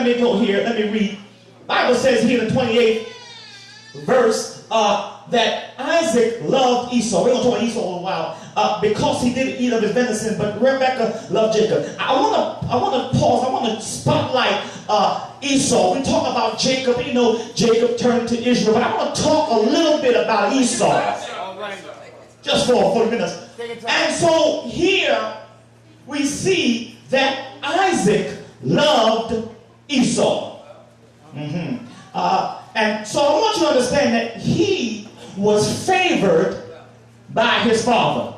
me go here. Let me read. Bible says here in the 28th verse that Isaac loved Esau. We're going to talk about Esau a while because he didn't eat of his venison, but Rebekah loved Jacob. I want to pause. I want to spotlight Esau. We talk about Jacob. You know, Jacob turned to Israel, but I want to talk a little bit about Esau. Just for 40 minutes. And so here we see that Isaac loved Esau. And so I want you to understand that he was favored by his father.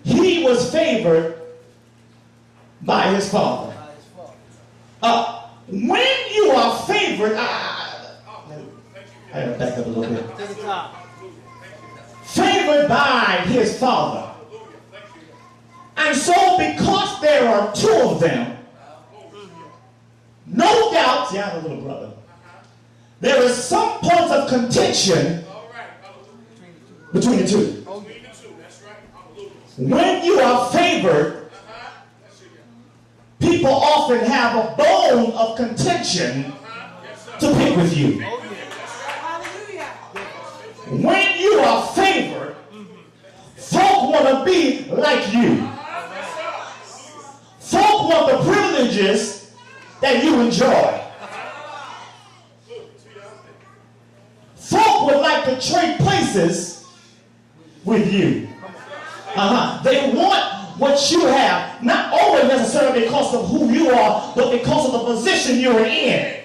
He was favored by his father. When you are favored, I gotta back up a little bit. Favored by his father. And so because there are two of them, no doubt, yeah, little brother, there is some points of contention between the two. When you are favored, people often have a bone of contention to pick with you. When you are favored, folk want to be like you. Folk want the privileges that you enjoy. Folk would like to trade places with you. They want what you have, not always necessarily because of who you are, but because of the position you're in.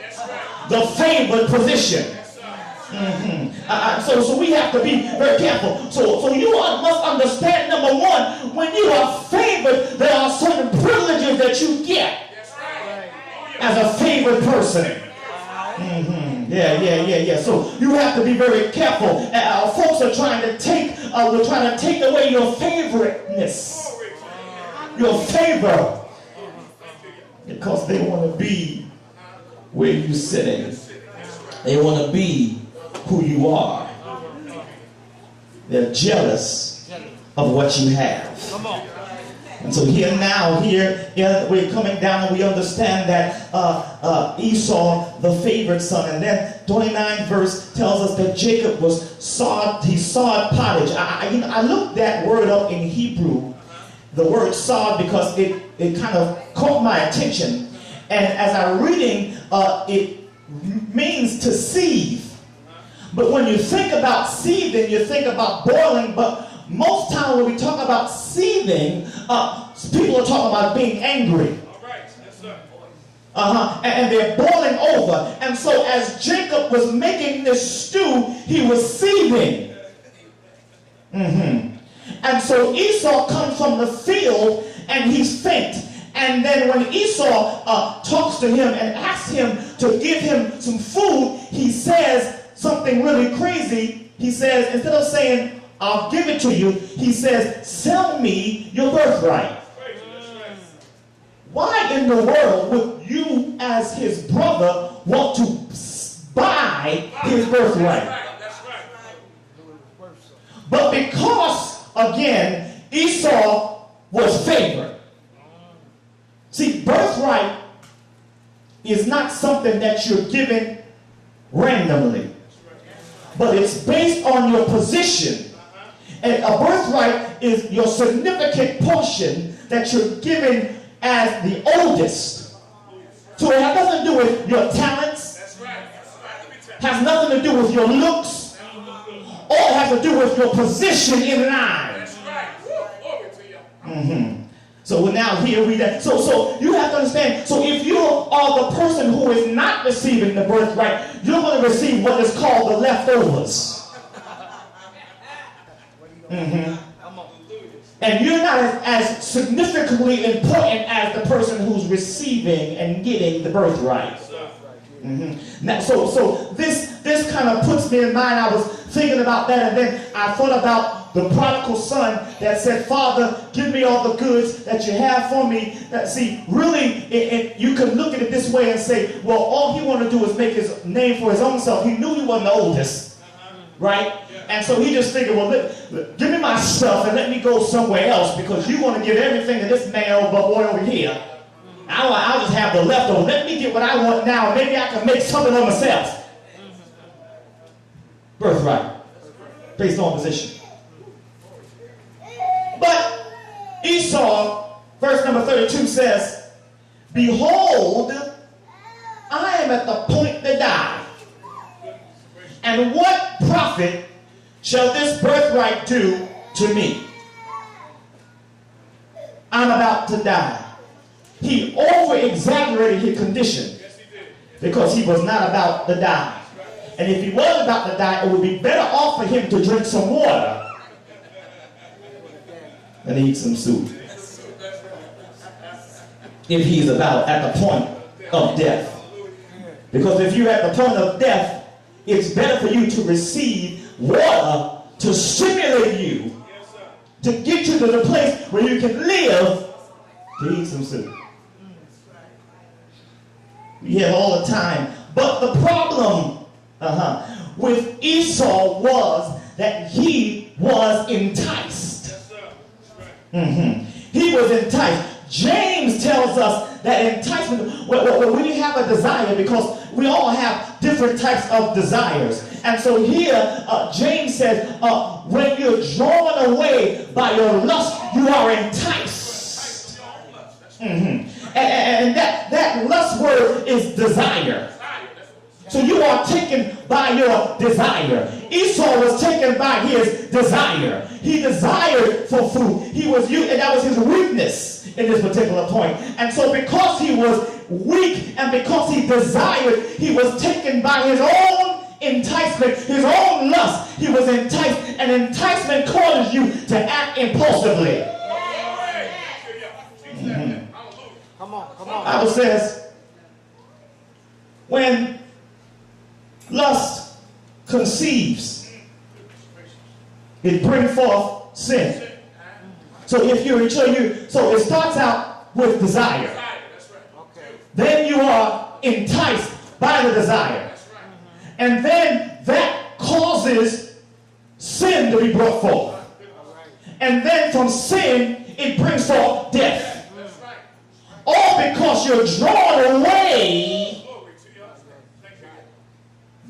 The favored position. So we have to be very careful. So you must understand, number one, when you are favored, there are certain privileges that you get as a favored person. Yeah. So you have to be very careful. Folks are trying to take away your favoriteness, your favor, because they want to be where you're sitting. They want to be who you are. They're jealous of what you have. And so here we're coming down and we understand that Esau, the favored son. And then 29 verse tells us that Jacob sawed pottage. I looked that word up in Hebrew, the word sawed, because it kind of caught my attention. And as I'm reading, it means to sieve. But when you think about sieving, you think about boiling. But most times when we talk about sieving, people are talking about being angry. And they're boiling over. And so as Jacob was making this stew, he was sieving. And so Esau comes from the field and he's faint. And then when Esau talks to him and asks him to give him some food, he says something really crazy. He says, instead of saying, I'll give it to you, he says, sell me your birthright. Why in the world would you, as his brother, want to buy his birthright? But because, again, Esau was favored. See, birthright is not something that you're given randomly, but it's based on your position. And a birthright is your significant portion that you're given as the oldest. So it has nothing to do with your talents, has nothing to do with your looks, or it has to do with your position in line. So now here we that. So you have to understand. So if you are the person who is not receiving the birthright, you're going to receive what is called the leftovers. And you're not as significantly important as the person who's receiving and getting the birthright. Now, so this kind of puts me in mind. I was thinking about that, and then I thought about the prodigal son that said, Father, give me all the goods that you have for me. See, really, you can look at it this way and say, well, all he wanted to do is make his name for his own self. He knew he wasn't the oldest, right? And so he just figured, well, give me my stuff and let me go somewhere else, because you want to give everything to this man over boy over here. I'll just have the leftover. Let me get what I want now. Maybe I can make something of myself. Birthright. Based on position. But Esau, verse number 32 says, behold, I am at the point to die. And what profit shall this birthright do to me? I'm about to die. He over-exaggerated his condition because he was not about to die. And if he was about to die, it would be better off for him to drink some water than to eat some soup. If he's about at the point of death. Because if you're at the point of death, it's better for you to receive water to stimulate you, to get you to the place where you can live to eat some soup. We hear all the time. But the problem with Esau was that he was enticed. He was enticed. James tells us that enticement, when we have a desire, because we all have different types of desires. And so here, James says, when you're drawn away by your lust, you are enticed. And that lust word is desire. So you are taken by your desire. Esau was taken by his desire. He desired for food. And that was his weakness in this particular point. And so because he was weak and because he desired, he was taken by his own enticement, his own lust. He was enticed, and enticement causes you to act impulsively. Come on. The Bible says, when lust conceives, it brings forth sin. So so it starts out with desire. Then you are enticed by the desire. And then that causes sin to be brought forth. And then from sin, it brings forth death. All because you're drawn away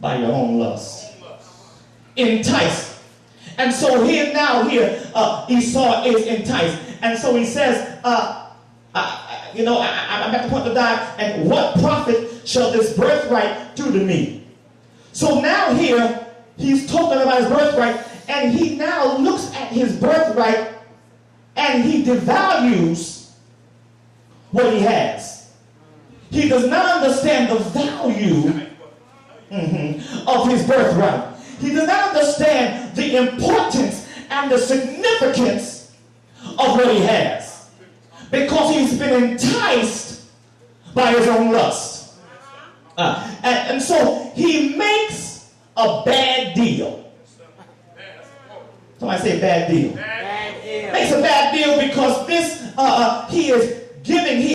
by your own lust. Enticed. And so here Esau is enticed. And so he says, I'm at the point to die, and what profit shall this birthright do to me? So now here, he's talking about his birthright, and he now looks at his birthright, and he devalues what he has. He does not understand the value of his birthright. He does not understand the importance and the significance of what he has. Because he's been enticed by his own lust. And so he makes a bad deal. Somebody say bad deal. Bad deal. Makes a bad deal because he is giving